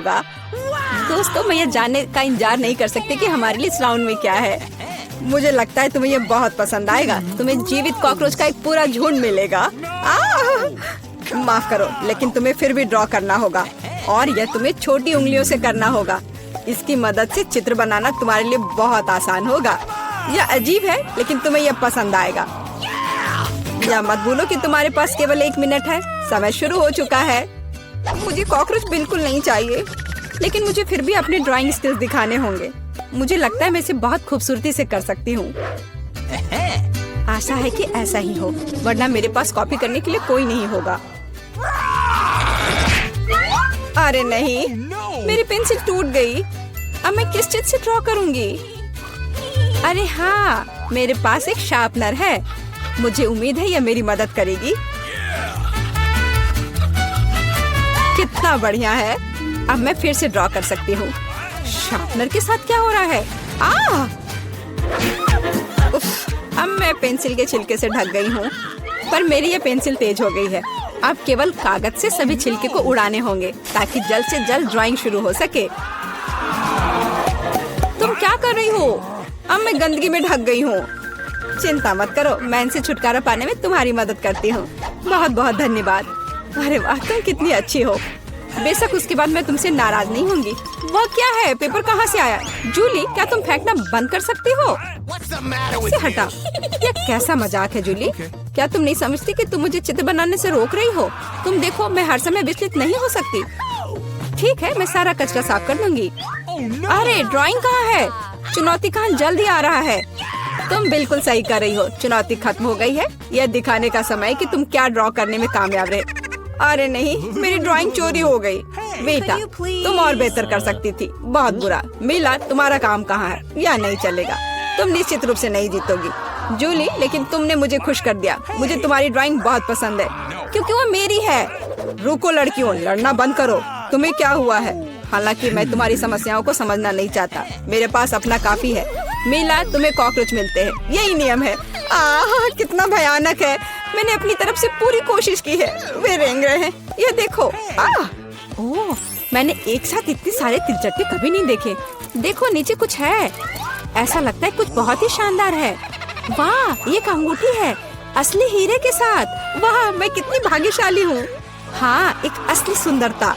होगा। दोस्तों, मैं ये जानने का इंतजार नहीं कर सकती कि हमारे लिए इस राउंड में क्या है। मुझे लगता है तुम्हें ये बहुत पसंद आएगा। तुम्हें जीवित कॉकरोच का एक पूरा झुंड मिलेगा। माफ करो, लेकिन तुम्हें फिर भी ड्रॉ करना होगा और यह तुम्हें छोटी उंगलियों से करना होगा। इसकी मदद से चित्र बनाना तुम्हारे लिए बहुत आसान होगा। यह अजीब है, लेकिन तुम्हें यह पसंद आएगा। या मत भूलो कि तुम्हारे पास केवल 1 मिनट है। समय शुरू हो चुका है। मुझे कॉकरोच बिल्कुल नहीं चाहिए, लेकिन मुझे फिर भी अपने ड्राइंग स्किल्स दिखाने होंगे। मुझे लगता है मैं इसे बहुत खूबसूरती से कर सकती हूँ। आशा है कि ऐसा ही हो, वरना मेरे पास कॉपी करने के लिए कोई नहीं होगा। अरे नहीं, मेरी पेंसिल टूट गई। अब मैं किस चीज से ड्रॉ करूंगी? अरे हाँ, मेरे पास एक शार्पनर है। मुझे उम्मीद है यह मेरी मदद करेगी। कितना बढ़िया है। अब मैं फिर से ड्रॉ कर सकती हूँ। शार्पनर के साथ क्या हो रहा है? उफ, अब मैं पेंसिल के छिलके से ढक गई हूँ, पर मेरी ये पेंसिल तेज हो गई है। अब केवल कागज से सभी छिलके को उड़ाने होंगे ताकि जल्द से जल्द ड्राइंग शुरू हो सके। तुम क्या कर रही हो? अब मैं गंदगी में ढक गई हूँ। चिंता मत करो, मैं इनसे छुटकारा पाने में तुम्हारी मदद करती हूँ। बहुत बहुत धन्यवाद। अरे वाह, तुम कितनी अच्छी हो। बेशक उसके बाद मैं तुमसे नाराज नहीं होंगी। वह क्या है? पेपर कहाँ से आया? जूली, क्या तुम फेंकना बंद कर सकती हो? इसे हटा। यह कैसा मजाक है जूली? क्या तुम नहीं समझती कि तुम मुझे चित्र बनाने से रोक रही हो? तुम देखो, मैं हर समय विचलित नहीं हो सकती। ठीक है, मैं सारा कचरा साफ कर दूंगी। अरे ड्राइंग कहाँ है? चुनौती कहाँ जल्द ही आ रहा है। तुम बिल्कुल सही कर रही हो। चुनौती खत्म हो गई है। यह दिखाने का समय कि तुम क्या ड्रॉ करने में कामयाब रहे। अरे नहीं, मेरी ड्राइंग चोरी हो गई। बेटा, तुम और बेहतर कर सकती थी। बहुत बुरा। मीला, तुम्हारा काम कहाँ है? यह नहीं चलेगा। तुम निश्चित रूप से नहीं जीतोगी जूली, लेकिन तुमने मुझे खुश कर दिया। मुझे तुम्हारी ड्राइंग बहुत पसंद है क्योंकि वो मेरी है। रुको लड़कियों, लड़ना बंद करो। तुम्हें क्या हुआ है? हालांकि मैं तुम्हारी समस्याओं को समझना नहीं चाहता। मेरे पास अपना काफी है। मीला, तुम्हें कॉकरोच मिलते हैं, यही नियम है। कितना भयानक है। मैंने अपनी तरफ से पूरी कोशिश की है। वे रेंग रहे हैं। ये देखो। ओह, मैंने एक साथ इतने सारे तिलचट्टे कभी नहीं देखे। देखो, नीचे कुछ है। ऐसा लगता है कुछ बहुत ही शानदार है। वाह, ये एक अंगूठी है, असली हीरे के साथ। वाह, मैं कितनी भाग्यशाली हूँ। हाँ, एक असली सुंदरता।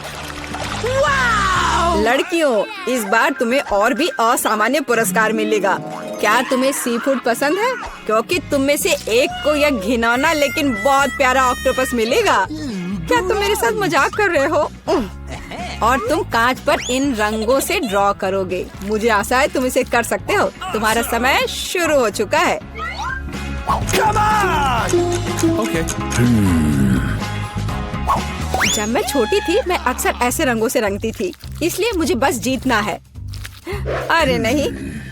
लड़कियों, इस बार तुम्हें और भी असामान्य पुरस्कार मिलेगा। क्या तुम्हें सी फूड पसंद है? क्योंकि तुम में से एक को यह घिनौना लेकिन बहुत प्यारा ऑक्टोपस मिलेगा। क्या तुम मेरे साथ मजाक कर रहे हो? और तुम कांच पर इन रंगों से ड्रॉ करोगे। मुझे आशा है तुम इसे कर सकते हो। तुम्हारा समय शुरू हो चुका है। Okay. जब मैं छोटी थी, मैं अक्सर ऐसे रंगों से रंगती थी, इसलिए मुझे बस जीतना है। अरे नहीं,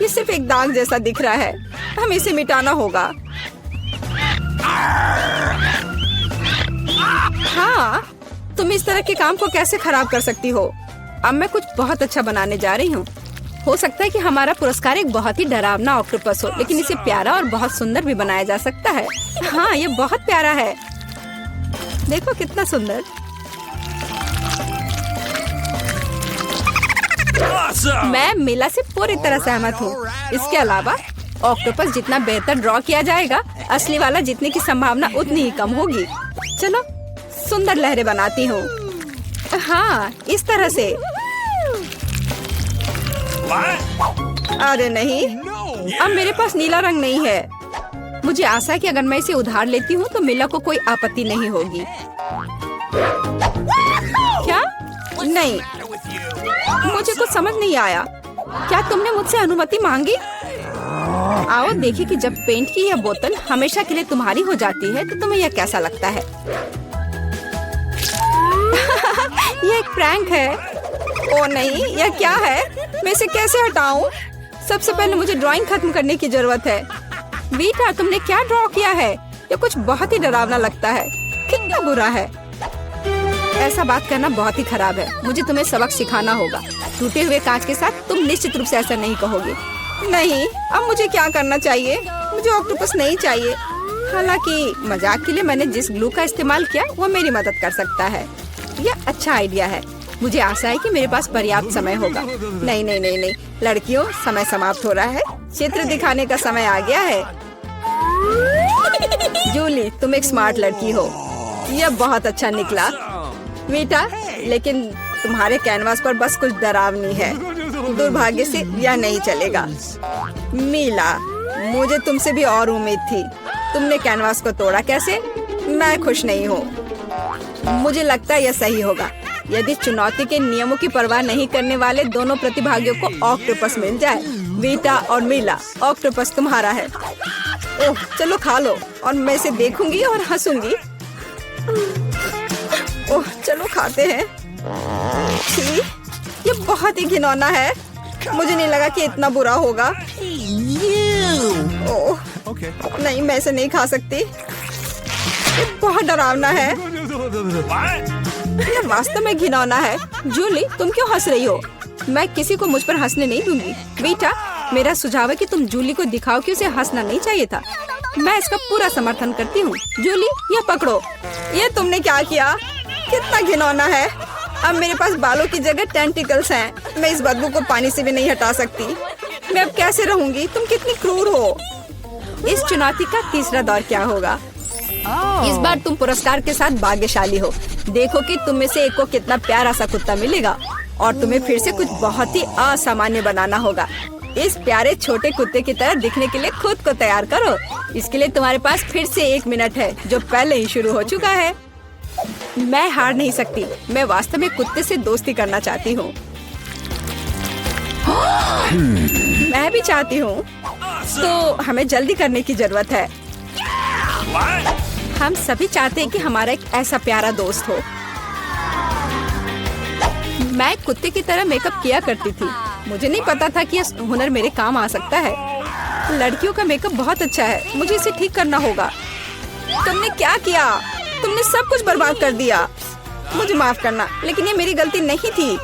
ये सिर्फ एक दाग जैसा दिख रहा है। हमें इसे मिटाना होगा। हाँ, तुम इस तरह के काम को कैसे खराब कर सकती हो? अब मैं कुछ बहुत अच्छा बनाने जा रही हूँ। हो सकता है कि हमारा पुरस्कार एक बहुत ही डरावना ऑक्टोपस हो, लेकिन इसे प्यारा और बहुत सुंदर भी बनाया जा सकता है। हाँ, ये बहुत प्यारा है। देखो कितना सुंदर। मैं मीला से पूरी तरह सहमत हूँ। इसके अलावा ऑक्टोपस जितना बेहतर ड्रॉ किया जाएगा, असली वाला जीतने की संभावना उतनी ही कम होगी। चलो सुंदर लहरें बनाती हूँ। हाँ, इस तरह से। अरे नहीं, अब मेरे पास नीला रंग नहीं है। मुझे आशा है कि अगर मैं इसे उधार लेती हूँ तो मीला को कोई आपत्ति नहीं होगी। क्या? नहीं, मुझे कुछ समझ नहीं आया। क्या तुमने मुझसे अनुमति मांगी? आओ देखिए कि जब पेंट की यह बोतल हमेशा के लिए तुम्हारी हो जाती है तो तुम्हें यह कैसा लगता है। यह एक प्रैंक है। ओ नहीं, यह क्या है? मैं इसे कैसे हटाऊं? सबसे पहले मुझे ड्राइंग खत्म करने की जरूरत है। वीटा, तुमने क्या ड्रॉ किया है? यह कुछ बहुत ही डरावना लगता है। कितना बुरा है। ऐसा बात करना बहुत ही खराब है। मुझे तुम्हें सबक सिखाना होगा। टूटे हुए कांच के साथ तुम निश्चित रूप से ऐसा नहीं कहोगे। नहीं, अब मुझे क्या करना चाहिए? मुझे ऑक्टोपस नहीं चाहिए। हालांकि मजाक के लिए मैंने जिस ग्लू का इस्तेमाल किया वो मेरी मदद कर सकता है। यह अच्छा आइडिया है। मुझे आशा है कि मेरे पास पर्याप्त समय होगा। नहीं नहीं नहीं नहीं लड़कियों, समय समाप्त हो रहा है। चित्र दिखाने का समय आ गया है। जूली, तुम एक स्मार्ट लड़की हो। यह बहुत अच्छा निकला बेटा, लेकिन तुम्हारे कैनवास पर बस कुछ डरावनी है। दुर्भाग्य से यह नहीं चलेगा। मीला, मुझे तुमसे भी और उम्मीद थी। तुमने कैनवास को तोड़ा कैसे? मैं खुश नहीं हूँ। मुझे लगता है यह सही होगा यदि चुनौती के नियमों की परवाह नहीं करने वाले दोनों प्रतिभागियों को ऑक्टोपस मिल जाए। वीटा और मीला, ऑक्टोपस तुम्हारा है। ओह, चलो खा लो और मैं इसे देखूंगी और हंसूंगी। ओह, चलो खाते हैं। छी, ये बहुत ही घिनौना है। मुझे नहीं लगा कि इतना बुरा होगा। ओह, नहीं, मैं इसे नहीं खा सकती। ये बहुत डरावना है। ये वास्तव में घिनौना है। जूली, तुम क्यों हंस रही हो? मैं किसी को मुझ पर हंसने नहीं दूंगी। बेटा, मेरा सुझाव है कि तुम जूली को दिखाओ कि उसे हंसना नहीं चाहिए था। मैं इसका पूरा समर्थन करती हूँ। जूली, ये पकड़ो। ये तुमने क्या किया? कितना घिनौना है। अब मेरे पास बालों की जगह टेंटिकल्स हैं। मैं इस बदबू को पानी से भी नहीं हटा सकती। मैं अब कैसे रहूंगी? तुम कितनी क्रूर हो। इस चुनौती का तीसरा दौर क्या होगा? इस बार तुम पुरस्कार के साथ भाग्यशाली हो। देखो कि तुम में से एक को कितना प्यारा सा कुत्ता मिलेगा और तुम्हें फिर से कुछ बहुत ही असामान्य बनाना होगा। इस प्यारे छोटे कुत्ते की तरह दिखने के लिए खुद को तैयार करो। इसके लिए तुम्हारे पास फिर से 1 मिनट है, जो पहले ही शुरू हो चुका है। मैं हार नहीं सकती। मैं वास्तव में कुत्ते से दोस्ती करना चाहती हूँ। मैं भी चाहती हूँ। तो हमें जल्दी करने की जरूरत है। हम सभी चाहते हैं कि हमारा एक ऐसा प्यारा दोस्त हो। मैं कुत्ते की तरह मेकअप किया करती थी। मुझे नहीं पता था कि यह हुनर मेरे काम आ सकता है। लड़कियों का मेकअप बहुत अच्छा है। मुझे इसे ठीक करना होगा। तुमने क्या किया? तुमने सब कुछ बर्बाद कर दिया। मुझे माफ करना, लेकिन ये मेरी गलती नहीं थी।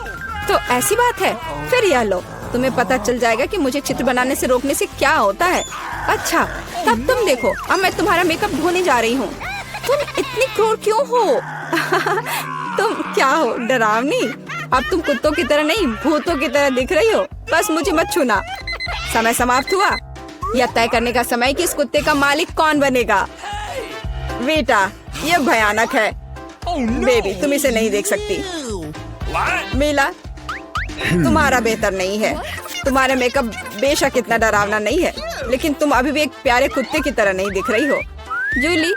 तो ऐसी बात है? फिर यह लो, तुम्हें पता चल जाएगा कि मुझे चित्र बनाने से रोकने से क्या होता है। अच्छा, तब तुम देखो। अब मैं तुम्हारा मेकअप धोने जा रही हूँ। तुम इतनी क्रूर क्यों हो? तुम क्या हो, डरावनी? अब तुम कुत्तों की तरह नहीं, भूतों की तरह दिख रही हो। बस मुझे मत छूना। समय समाप्त हुआ। यह तय करने का समय कि इस कुत्ते का मालिक कौन बनेगा। बेटा, यह भयानक है। बेबी, तुम इसे नहीं देख सकती। मीला, तुम्हारा बेहतर नहीं है। तुम्हारा मेकअप बेशक इतना डरावना नहीं है, लेकिन तुम अभी भी एक प्यारे कुत्ते की तरह नहीं दिख रही हो। जूली,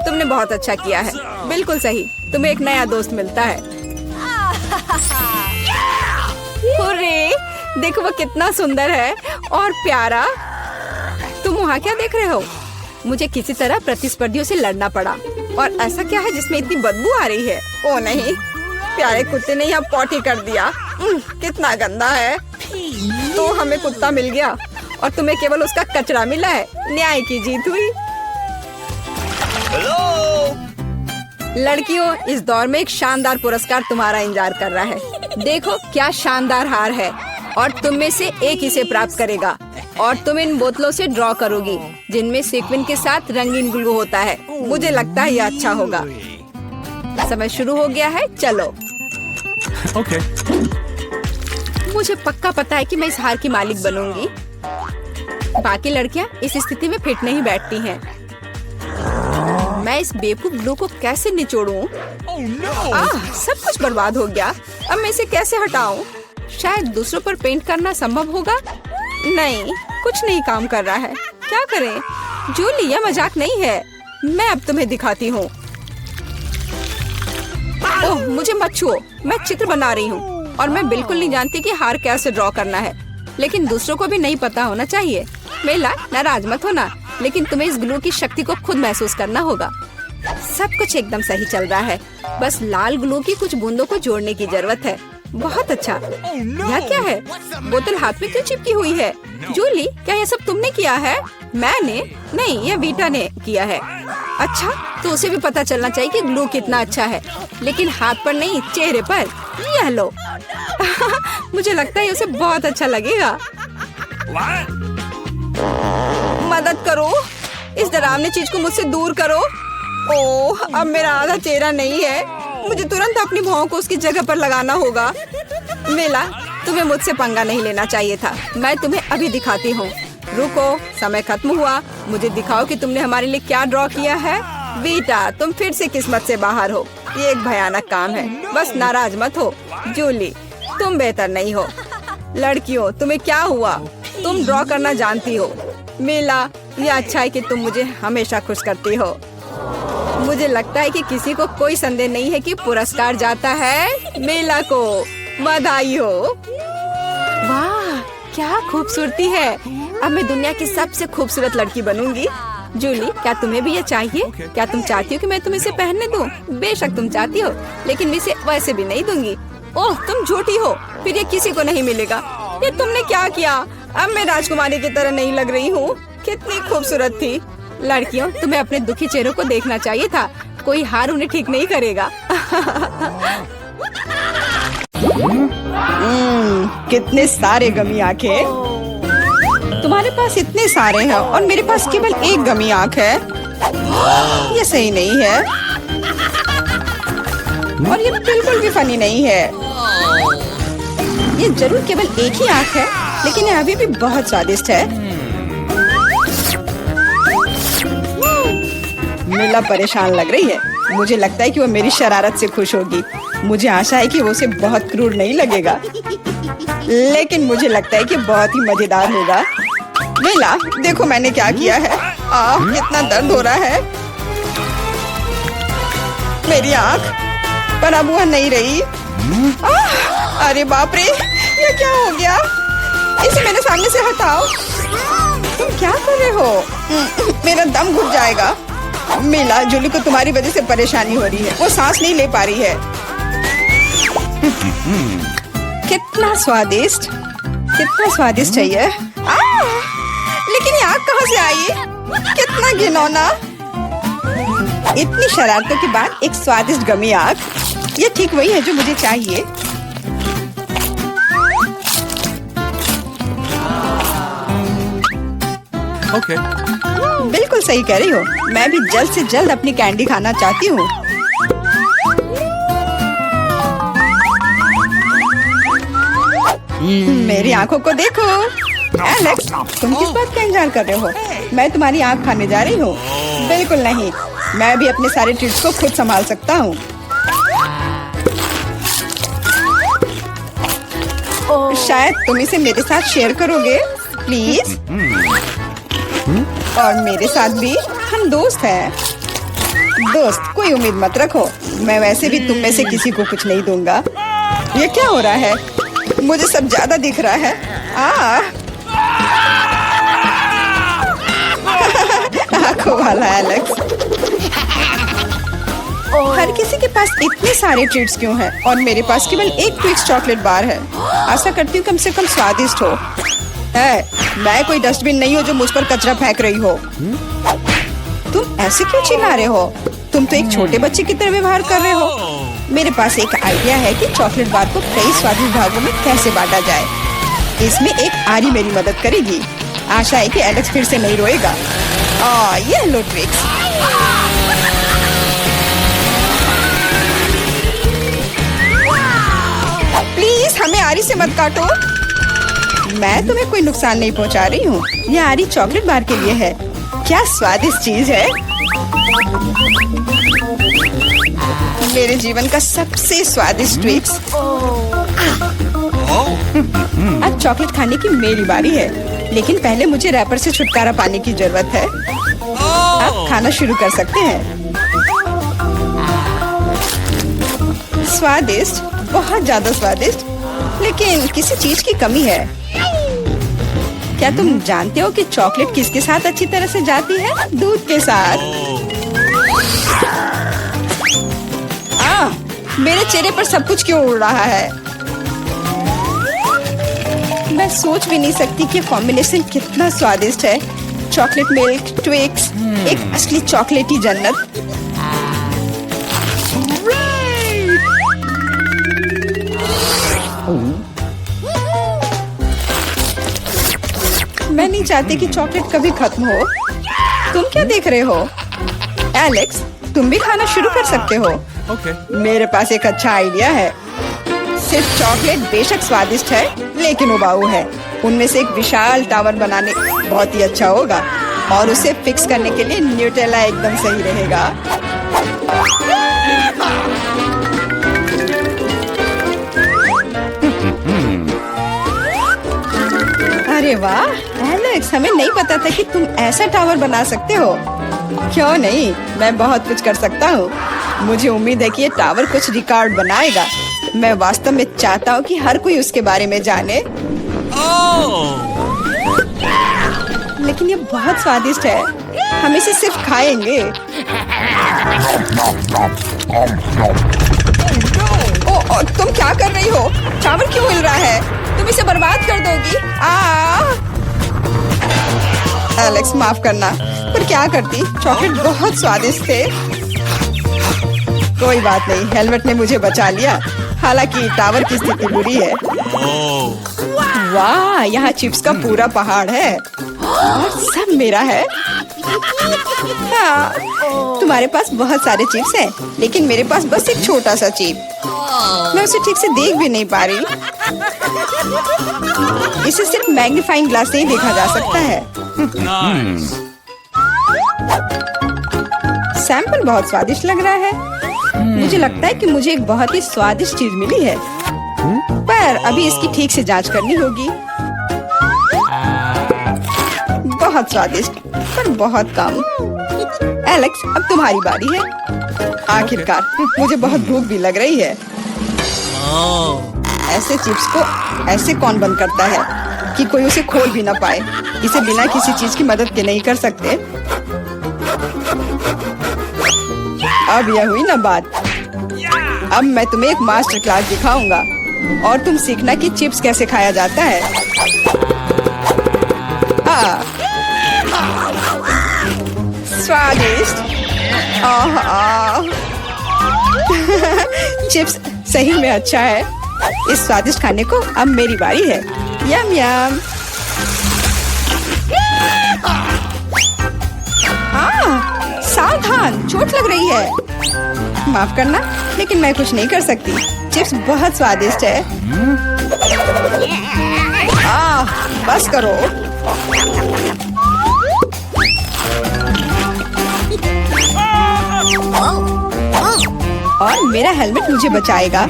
तुमने बहुत अच्छा किया है। बिल्कुल सही, तुम्हें एक नया दोस्त मिलता है। हुर्रे, देखो वो कितना सुंदर है और प्यारा। तुम वहाँ क्या देख रहे हो? मुझे किसी तरह प्रतिस्पर्धियों से लड़ना पड़ा। और ऐसा क्या है जिसमें इतनी बदबू आ रही है? ओ नहीं, प्यारे कुत्ते ने यहाँ पॉटी कर दिया। कितना गंदा है। तो हमें कुत्ता मिल गया और तुम्हें केवल उसका कचरा मिला है। न्याय की जीत हुई। लड़कियों, इस दौर में एक शानदार पुरस्कार तुम्हारा इंतजार कर रहा है। देखो क्या शानदार हार है और तुम में से एक इसे प्राप्त करेगा। और तुम इन बोतलों से ड्रॉ करोगी जिनमें सीक्वेंस के साथ रंगीन ग्लू होता है। मुझे लगता है यह अच्छा होगा। समय शुरू हो गया है, चलो। Okay. मुझे पक्का पता है कि मैं इस हार की मालिक बनूंगी। बाकी लड़कियां इस स्थिति में फिट नहीं बैठती हैं। मैं इस बेवकूफ ग्लू को कैसे निचोड़ूं? सब कुछ बर्बाद हो गया। अब मैं इसे कैसे हटाऊं? शायद दूसरों पर पेंट करना संभव होगा। नहीं, कुछ नहीं काम कर रहा है। क्या करें? जूली, यह मजाक नहीं है। मैं अब तुम्हें दिखाती हूँ। ओह, मुझे मत छुओ। मैं चित्र बना रही हूँ और मैं बिल्कुल नहीं जानती कि हार कैसे ड्रॉ करना है। लेकिन दूसरों को भी नहीं पता होना चाहिए। मेला, नाराज मत होना, लेकिन तुम्हें इस ग्लू की शक्ति को खुद महसूस करना होगा। सब कुछ एकदम सही चल रहा है। बस लाल ग्लू की कुछ बूंदों को जोड़ने की जरूरत है। बहुत अच्छा। यह क्या है? बोतल हाथ में क्यों चिपकी हुई है? जूली, क्या यह सब तुमने किया है? मैंने नहीं, यह वीटा ने किया है। अच्छा, तो उसे भी पता चलना चाहिए कि ग्लू कितना अच्छा है, लेकिन हाथ पर नहीं, चेहरे पर। यह लो। मुझे लगता है उसे बहुत अच्छा लगेगा। मदद करो, इस डरावनी चीज को मुझसे दूर करो। ओह, अब मेरा आधा चेहरा नहीं है। मुझे तुरंत अपनी भौं को उसकी जगह पर लगाना होगा। मेला, तुम्हें मुझसे पंगा नहीं लेना चाहिए था। मैं तुम्हें अभी दिखाती हूँ। रुको, समय खत्म हुआ। मुझे दिखाओ कि तुमने हमारे लिए क्या ड्रॉ किया है। बेटा, तुम फिर से किस्मत से बाहर हो। ये एक भयानक काम है। बस नाराज मत हो। जूली, तुम बेहतर नहीं हो। लड़कियों, तुम्हें क्या हुआ? तुम ड्रॉ करना जानती हो। मेला, ये अच्छा है कि तुम मुझे हमेशा खुश करती हो। मुझे लगता है कि किसी को कोई संदेह नहीं है कि पुरस्कार जाता है मेला को। बधाई हो। वाह, क्या खूबसूरती है। अब मैं दुनिया की सबसे खूबसूरत लड़की बनूंगी। जूली, क्या तुम्हें भी ये चाहिए? क्या तुम चाहती हो कि मैं तुम्हें इसे पहनने दूं? बेशक तुम चाहती हो, लेकिन मैं इसे वैसे भी नहीं दूंगी। ओह, तुम झूठी हो। फिर ये किसी को नहीं मिलेगा। ये तुमने क्या किया? अब मैं राजकुमारी की तरह नहीं लग रही हूँ। कितनी खूबसूरत थी। लड़कियों, तुम्हें अपने दुखी चेहरों को देखना चाहिए था। कोई हार उन्हें ठीक नहीं करेगा। कितने सारे गमी आंखें। तुम्हारे पास इतने सारे हैं और मेरे पास केवल एक गमी आंख है। ये सही नहीं है और ये बिल्कुल भी फनी नहीं है। ये जरूर केवल एक ही आंख है, लेकिन ये अभी भी बहुत स्वादिष्ट है। मिला परेशान लग रही है। मुझे लगता है कि वो मेरी शरारत से खुश होगी। मुझे आशा है कि वो उसे बहुत क्रूर नहीं लगेगा, लेकिन मुझे लगता है कि बहुत ही मजेदार होगा। मिला, देखो मैंने क्या किया है। कितना दर्द हो रहा है। मेरी आँख, पर अब वह नहीं रही। अरे बाप रे, ये क्या हो गया? इसे मेरे सामने से हटाओ। तुम क्या कर रहे हो? मेरा दम घुट जाएगा। मिला, जूली को तुम्हारी वजह से परेशानी हो रही है। वो सांस नहीं ले पा रही है। कितना स्वादिष्ट, कितना स्वादिष्ट है ये। लेकिन ये आग कहाँ से आई? कितना घिनौना। इतनी शरारतों के बाद एक स्वादिष्ट गमी आग। ये ठीक वही है जो मुझे चाहिए। Okay. बिल्कुल सही कह रही हो। मैं भी जल्द से जल्द अपनी कैंडी खाना चाहती हूँ। मेरी आंखों को देखो। एलेक्स, तुम किस बात का इंतजार कर रहे हो? मैं तुम्हारी आंख खाने जा रही हूँ। बिल्कुल नहीं, मैं भी अपने सारे ट्रीट्स को खुद संभाल सकता हूँ। शायद तुम इसे मेरे साथ शेयर करोगे, प्लीज। और मेरे साथ भी, हम दोस्त हैं। दोस्त, कोई उम्मीद मत रखो। मैं वैसे भी तुम में से किसी को कुछ नहीं दूंगा। ये क्या हो रहा है? मुझे सब ज्यादा दिख रहा है। आंखों वाला एलेक्स। हर किसी के पास इतने सारे ट्रीट्स क्यों हैं और मेरे पास केवल एक ट्विक्स चॉकलेट बार है। आशा करती हूँ कम से कम स्वादिष्ट हो। मैं कोई डस्टबिन नहीं हूँ जो मुझ पर कचरा फेंक रही हो। तुम ऐसे क्यों चिल्ला रहे हो? तुम तो एक छोटे बच्चे की तरह व्यवहार कर रहे हो। मेरे पास एक आइडिया है कि चॉकलेट बार को कई स्वादिष्ट भागों में कैसे बांटा जाए। इसमें एक आरी मेरी मदद करेगी। आशा है कि एलेक्स फिर से नहीं रोएगा। ये लो ट्विक्स। प्लीज हमें आरी से मत काटो। मैं तुम्हें कोई नुकसान नहीं पहुंचा रही हूँ। ये आरी चॉकलेट बार के लिए है। क्या स्वादिष्ट चीज है। मेरे जीवन का सबसे स्वादिष्ट ट्विक्स। अब चॉकलेट खाने की मेरी बारी है, लेकिन पहले मुझे रैपर से छुटकारा पाने की जरूरत है। आप खाना शुरू कर सकते हैं। स्वादिष्ट, बहुत ज्यादा स्वादिष्ट, लेकिन किसी चीज की कमी है। क्या तुम जानते हो कि चॉकलेट किसके साथ अच्छी तरह से जाती है? दूध के साथ। मेरे चेहरे पर सब कुछ क्यों उड़ रहा है? मैं सोच भी नहीं सकती कि कॉम्बिनेशन कितना स्वादिष्ट है। चॉकलेट मिल्क, ट्विक्स, एक असली चॉकलेटी जन्नत। मैं नहीं चाहती कि चॉकलेट कभी खत्म हो। तुम क्या देख रहे हो? एलेक्स, तुम भी खाना शुरू कर सकते हो। Okay. मेरे पास एक अच्छा आइडिया है। सिर्फ चॉकलेट बेशक स्वादिष्ट है, लेकिन उबाऊ है। उनमें से एक विशाल टावर बनाने बहुत ही अच्छा होगा, और उसे फिक्स करने के लिए न्यूटेला एकदम सही रहेगा। अरे वाह एलेक्स, हमें नहीं पता था कि तुम ऐसा टावर बना सकते हो। क्यों नहीं, मैं बहुत कुछ कर सकता हूँ। मुझे उम्मीद है कि ये टावर कुछ रिकॉर्ड बनाएगा। मैं वास्तव में चाहता हूँ कि हर कोई उसके बारे में जाने। लेकिन ये बहुत स्वादिष्ट है, हम इसे सिर्फ खाएंगे। ओ, तुम क्या कर रही हो? टावर क्यों हिल रहा है? तुम इसे बर्बाद कर दोगी। एलेक्स माफ करना, पर क्या करती, चॉकलेट बहुत स्वादिष्ट थे। कोई बात नहीं, हेलमेट ने मुझे बचा लिया। हालांकि टावर की स्थिति बुरी है। वाह, यहाँ चिप्स का पूरा पहाड़ है और सब मेरा है। हाँ, तुम्हारे पास बहुत सारे चिप्स हैं, लेकिन मेरे पास बस एक छोटा सा चिप। मैं उसे ठीक से देख भी नहीं पा रही। इसे सिर्फ मैग्नीफाइंग ग्लास से ही देखा जा सकता है। सैंपल बहुत स्वादिष्ट लग रहा है। मुझे लगता है कि मुझे एक बहुत ही स्वादिष्ट चीज मिली है, पर अभी इसकी ठीक से जांच करनी होगी। बहुत स्वादिष्ट, पर बहुत कम। एलेक्स, अब तुम्हारी बारी है। आखिरकार मुझे बहुत भूख भी लग रही है। ऐसे चिप्स को ऐसे कौन बंद करता है कि कोई उसे खोल भी ना पाए? इसे बिना किसी चीज की मदद के नहीं कर सकते। अब यह हुई ना बात। अब मैं तुम्हें एक मास्टर क्लास दिखाऊंगा और तुम सीखना कि चिप्स कैसे खाया जाता है। स्वादिष्ट। चिप्स सही में अच्छा है। इस स्वादिष्ट खाने को अब मेरी बारी है। यम यम। सावधान, चोट लग रही है। माफ करना, लेकिन मैं कुछ नहीं कर सकती। चिप्स बहुत स्वादिष्ट है। बस करो। और मेरा हेलमेट मुझे बचाएगा।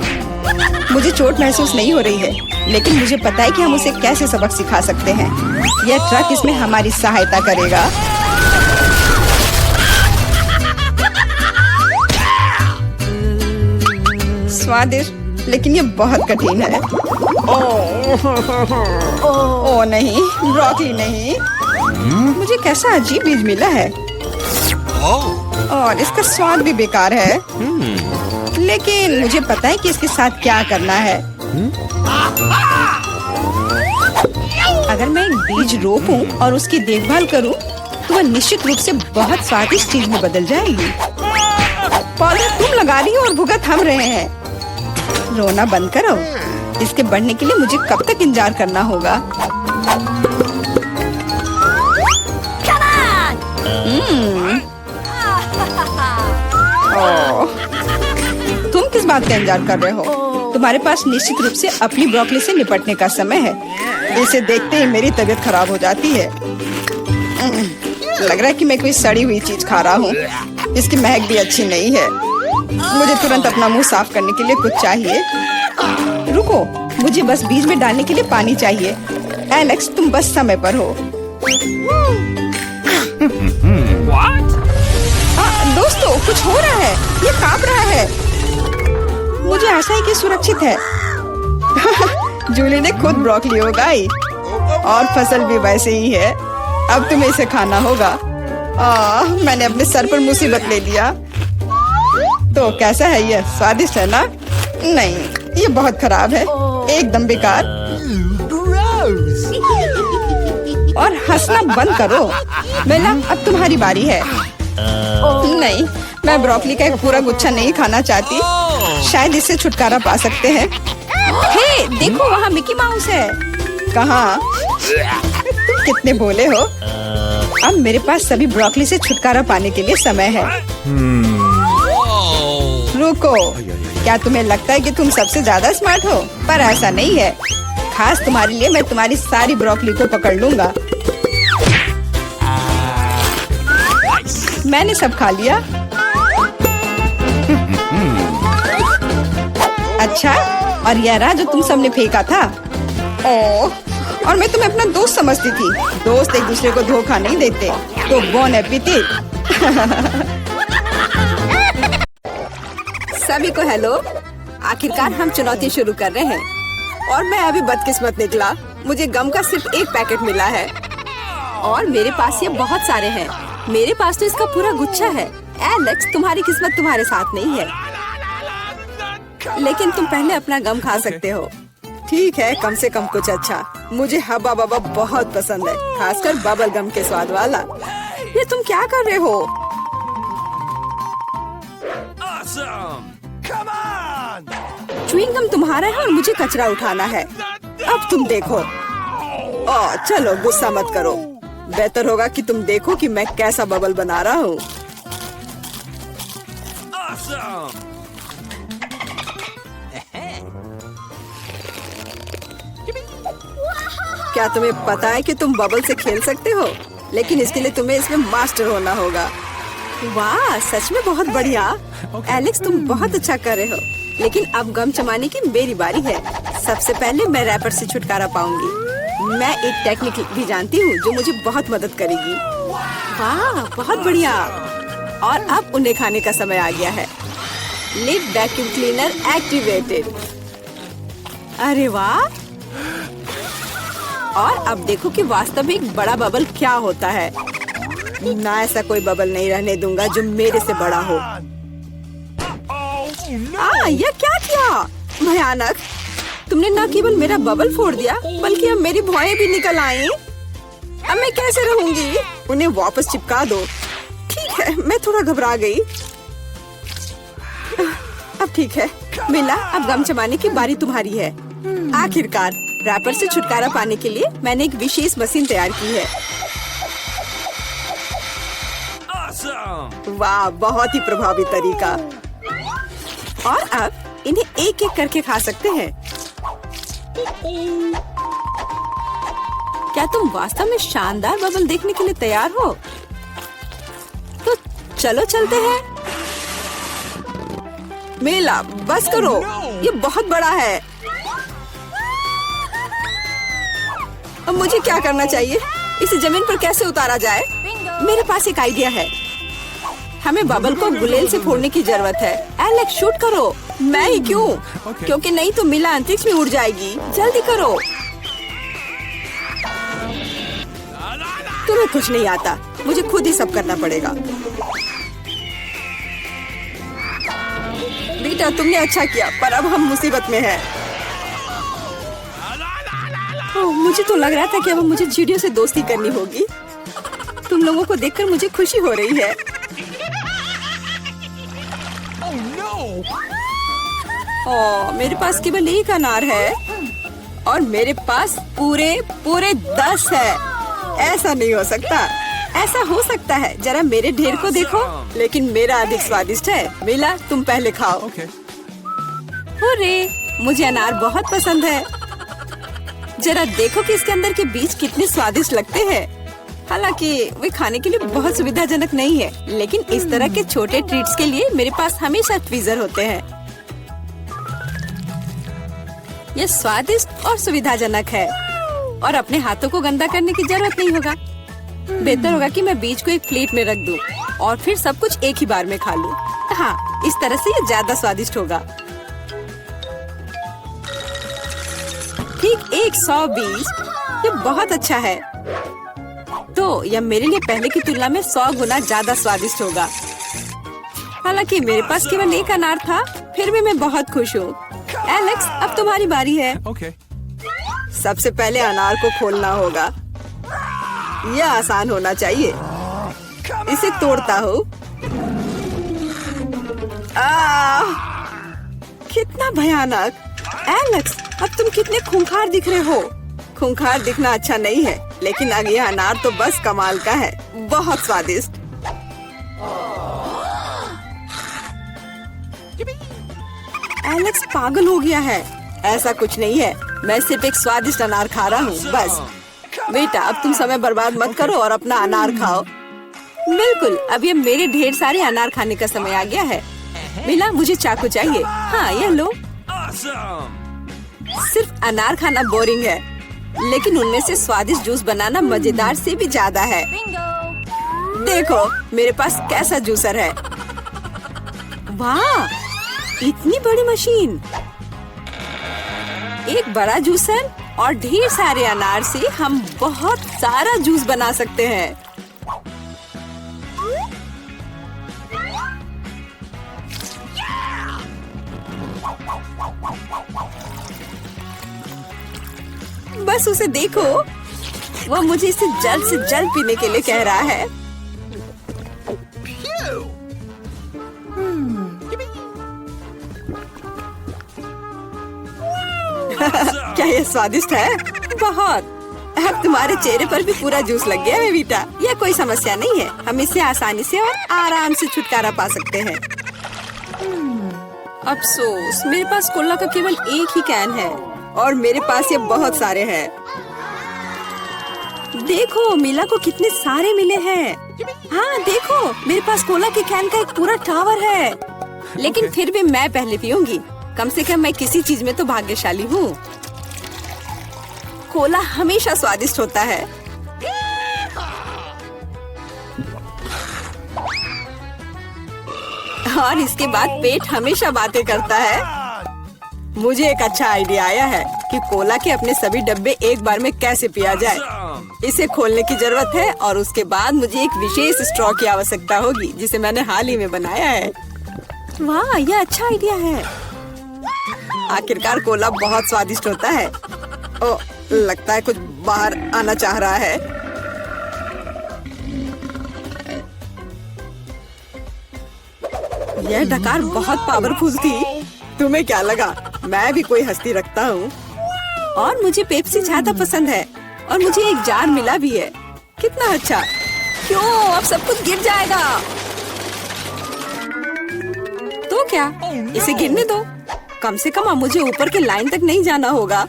मुझे चोट महसूस नहीं हो रही है, लेकिन मुझे पता है कि हम उसे कैसे सबक सिखा सकते हैं। यह ट्रक इसमें हमारी सहायता करेगा। स्वादिष्ट, लेकिन ये बहुत कठिन है। ओ नहीं, ब्रोकली नहीं। मुझे कैसा अजीब बीज मिला है और इसका स्वाद भी बेकार है। लेकिन मुझे पता है कि इसके साथ क्या करना है। अगर मैं एक बीज रोपूं और उसकी देखभाल करूं, तो वह निश्चित रूप से बहुत स्वादिष्ट चीज में बदल जाएगी। पौधा तुम लगा रही हो और भुगत हम रहे हैं। रोना बंद करो। इसके बढ़ने के लिए मुझे कब तक इंतजार करना होगा? तुम किस बात का इंतजार कर रहे हो? तुम्हारे पास निश्चित रूप से अपनी ब्रोकली से निपटने का समय है। इसे देखते ही मेरी तबीयत खराब हो जाती है। लग रहा है कि मैं कोई सड़ी हुई चीज खा रहा हूँ। इसकी महक भी अच्छी नहीं है। मुझे तुरंत अपना मुंह साफ करने के लिए कुछ चाहिए। रुको, मुझे बस बीज में डालने के लिए पानी चाहिए। एलेक्स, तुम बस समय पर हो। दोस्तों, कुछ हो रहा है। ये कांप रहा है। मुझे आशा है कि सुरक्षित है। जूली ने खुद ब्रोकली उगाई और फसल भी वैसे ही है। अब तुम्हें इसे खाना होगा। मैंने अपने सर पर मुसीबत ले लिया। तो कैसा है ये? स्वादिष्ट है ना? नहीं, ये बहुत खराब है, एकदम बेकार। और हंसना बंद करो। बेला, अब तुम्हारी बारी है। नहीं, मैं ब्रोकली का एक पूरा गुच्छा नहीं खाना चाहती। शायद इससे छुटकारा पा सकते हैं। हे, देखो वहाँ मिकी माउस है। कहाँ? तुम कितने भोले हो। अब मेरे पास सभी ब्रोकली से छुटकारा पाने के लिए समय है। रुक रुको, क्या तुम्हें लगता है कि तुम सबसे ज्यादा स्मार्ट हो? पर ऐसा नहीं है। खास तुम्हारे लिए मैं तुम्हारी सारी ब्रोकली को पकड़ लूंगा। मैंने सब खा लिया। अच्छा, और यह रहा जो तुम सबने फेंका था। ओह, और मैं तुम्हें अपना दोस्त समझती थी। दोस्त एक दूसरे को धोखा नहीं देते। तो बोन एपेटिट। सभी को हेलो। आखिरकार हम चुनौती शुरू कर रहे हैं और मैं अभी बदकिस्मत निकला। मुझे गम का सिर्फ एक पैकेट मिला है और मेरे पास ये बहुत सारे हैं। मेरे पास तो इसका पूरा गुच्छा है। एलेक्स, तुम्हारी किस्मत तुम्हारे साथ नहीं है, लेकिन तुम पहले अपना गम खा सकते हो। ठीक है, कम से कम कुछ अच्छा। मुझे हब्बा बब्बा बहुत पसंद है, खासकर बबल गम के स्वाद वाला। ये तुम क्या कर रहे हो? च्युइंग गम तुम्हारा है और मुझे कचरा उठाना है। अब तुम देखो। ओह, चलो गुस्सा मत करो। बेहतर होगा कि तुम देखो कि मैं कैसा बबल बना रहा हूँ। क्या तुम्हें पता है कि तुम बबल से खेल सकते हो? लेकिन इसके लिए तुम्हें इसमें मास्टर होना होगा। वाह, सच में बहुत बढ़िया। एलेक्स, तुम बहुत अच्छा कर रहे हो। लेकिन अब गम चबाने की मेरी बारी है। सबसे पहले मैं रैपर से छुटकारा पाऊंगी। मैं एक टेक्निक भी जानती हूँ जो मुझे बहुत मदद करेगी। वाह, बहुत बढ़िया। और अब उन्हें खाने का समय आ गया है। Lid vacuum cleaner activated. अरे वाह। और अब देखो कि वास्तव में एक बड़ा बबल क्या होता है। ना, ऐसा कोई बबल नहीं रहने दूंगा जो मेरे से बड़ा हो। यह क्या किया? भयानक। तुमने न केवल मेरा बबल फोड़ दिया, बल्कि अब मेरी भौएं भी निकल आई। अब मैं कैसे रहूंगी? उन्हें वापस चिपका दो। ठीक है, मैं थोड़ा घबरा गई। अब ठीक है मिला, अब गम चबाने की बारी तुम्हारी है। आखिरकार रैपर से छुटकारा पाने के लिए मैंने एक विशेष मशीन तैयार की है। वाह, बहुत ही प्रभावी तरीका। और अब इन्हें एक एक करके खा सकते हैं। क्या तुम वास्तव में शानदार बबल देखने के लिए तैयार हो? तो चलो चलते हैं। मेला, बस करो, ये बहुत बड़ा है। अब मुझे क्या करना चाहिए? इसे जमीन पर कैसे उतारा जाए? मेरे पास एक आइडिया है। हमें बबल को गुलेल से फोड़ने की जरूरत है। एलेक्स, शूट करो। मैं ही क्यों? क्योंकि नहीं तो मिला अंतरिक्ष में उड़ जाएगी। जल्दी करो। तुम्हें कुछ नहीं आता, मुझे खुद ही सब करना पड़ेगा। बेटा, तुमने अच्छा किया, पर अब हम मुसीबत में हैं। मुझे तो लग रहा था कि अब मुझे चिड़ियों से दोस्ती करनी होगी। तुम लोगों को देखकर मुझे खुशी हो रही है। मेरे पास केवल एक अनार है और मेरे पास पूरे 10 है। ऐसा नहीं हो सकता। ऐसा हो सकता है, जरा मेरे ढेर को देखो। लेकिन मेरा अधिक स्वादिष्ट है। मिला, तुम पहले खाओ। अरे, मुझे अनार बहुत पसंद है। जरा देखो कि इसके अंदर के बीज कितने स्वादिष्ट लगते हैं। हालांकि वे खाने के लिए बहुत सुविधाजनक नहीं है, लेकिन इस तरह के छोटे ट्रीट्स के लिए मेरे पास हमेशा ट्वीजर होते हैं। यह स्वादिष्ट और सुविधाजनक है और अपने हाथों को गंदा करने की जरूरत नहीं होगा। बेहतर होगा कि मैं बीज को एक प्लेट में रख दूं और फिर सब कुछ एक ही बार में खा लूं। हाँ, इस तरह से ये ज्यादा स्वादिष्ट होगा। ठीक 120। ये बहुत अच्छा है। तो यह मेरे लिए पहले की तुलना में 100 गुना ज्यादा स्वादिष्ट होगा। हालांकि मेरे पास केवल एक अनार था, फिर भी मैं बहुत खुश हूँ। एलेक्स, अब तुम्हारी बारी है। सबसे पहले अनार को खोलना होगा। यह आसान होना चाहिए। इसे तोड़ता हूँ। कितना भयानक। एलेक्स, अब तुम कितने खूंखार दिख रहे हो। खूंखार दिखना अच्छा नहीं है, लेकिन अब यह अनार तो बस कमाल का है। बहुत स्वादिष्ट। एलेक्स पागल हो गया है। ऐसा कुछ नहीं है, मैं सिर्फ एक स्वादिष्ट अनार खा रहा हूँ बस। बेटा अब तुम समय बर्बाद मत करो और अपना अनार खाओ। बिल्कुल, अब ये मेरे ढेर सारे अनार खाने का समय आ गया है। मिला, मुझे चाकू चाहिए। हाँ ये लो। सिर्फ अनार खाना बोरिंग है, लेकिन उनमें से स्वादिष्ट जूस बनाना मजेदार से भी ज्यादा है। देखो मेरे पास कैसा जूसर है। वाह, इतनी बड़ी मशीन। एक बड़ा जूसर और ढेर सारे अनार से हम बहुत सारा जूस बना सकते हैं। बस उसे देखो, वो मुझे इसे जल्द से जल्द पीने के लिए कह रहा है। क्या ये स्वादिष्ट है? बहुत। अब तुम्हारे चेहरे पर भी पूरा जूस लग गया है बेटा। यह कोई समस्या नहीं है, हम इससे आसानी से और आराम से छुटकारा पा सकते हैं। अफसोस, मेरे पास कोला का केवल एक ही कैन है और मेरे पास ये बहुत सारे हैं। देखो मिला को कितने सारे मिले हैं। हाँ देखो, मेरे पास कोला के कैन का एक पूरा टावर है। लेकिन फिर भी मैं पहले पीऊंगी। कम से कम मैं किसी चीज में तो भाग्यशाली हूँ। कोला हमेशा स्वादिष्ट होता है। और इसके बाद पेट हमेशा बातें करता है। मुझे एक अच्छा आइडिया आया है कि कोला के अपने सभी डब्बे एक बार में कैसे पिया जाए। इसे खोलने की जरूरत है और उसके बाद मुझे एक विशेष स्ट्रॉ की आवश्यकता होगी, जिसे मैंने हाल ही में बनाया है। वाह, यह अच्छा आइडिया है। आखिरकार कोला बहुत स्वादिष्ट होता है। ओ, लगता है कुछ बाहर आना चाह रहा है। यह डकार बहुत पावरफुल थी। तुम्हें क्या लगा मैं भी कोई हस्ती रखता हूँ? और मुझे पेप्सी ज्यादा पसंद है और मुझे एक जार मिला भी है। कितना अच्छा। क्यों, अब सब कुछ गिर जाएगा। तो क्या, इसे गिरने दो। कम से कम अब मुझे ऊपर के लाइन तक नहीं जाना होगा।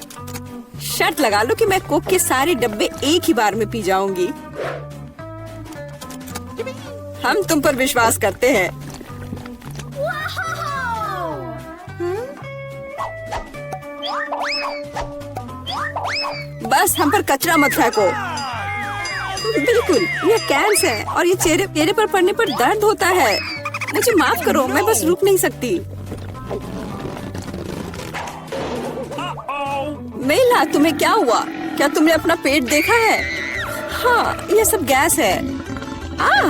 शर्त लगा लो कि मैं कोक के सारे डब्बे एक ही बार में पी जाऊंगी। हम तुम पर विश्वास करते हैं। बस हम पर कचरा मत फेंको। बिल्कुल, ये कैंस है और ये चेहरे पर पड़ने पर दर्द होता है। मुझे माफ करो, मैं बस रुक नहीं सकती। मेला, तुम्हें क्या हुआ? क्या तुमने अपना पेट देखा है? हाँ, ये सब गैस है।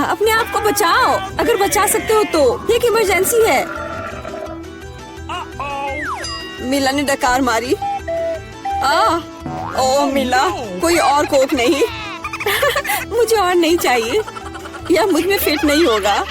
अपने आप को बचाओ, अगर बचा सकते हो तो। ये एक इमरजेंसी है। मिला ने डकार मारी। ओ मिला, कोई और कोक नहीं। मुझे और नहीं चाहिए, यह मुझ में फिट नहीं होगा।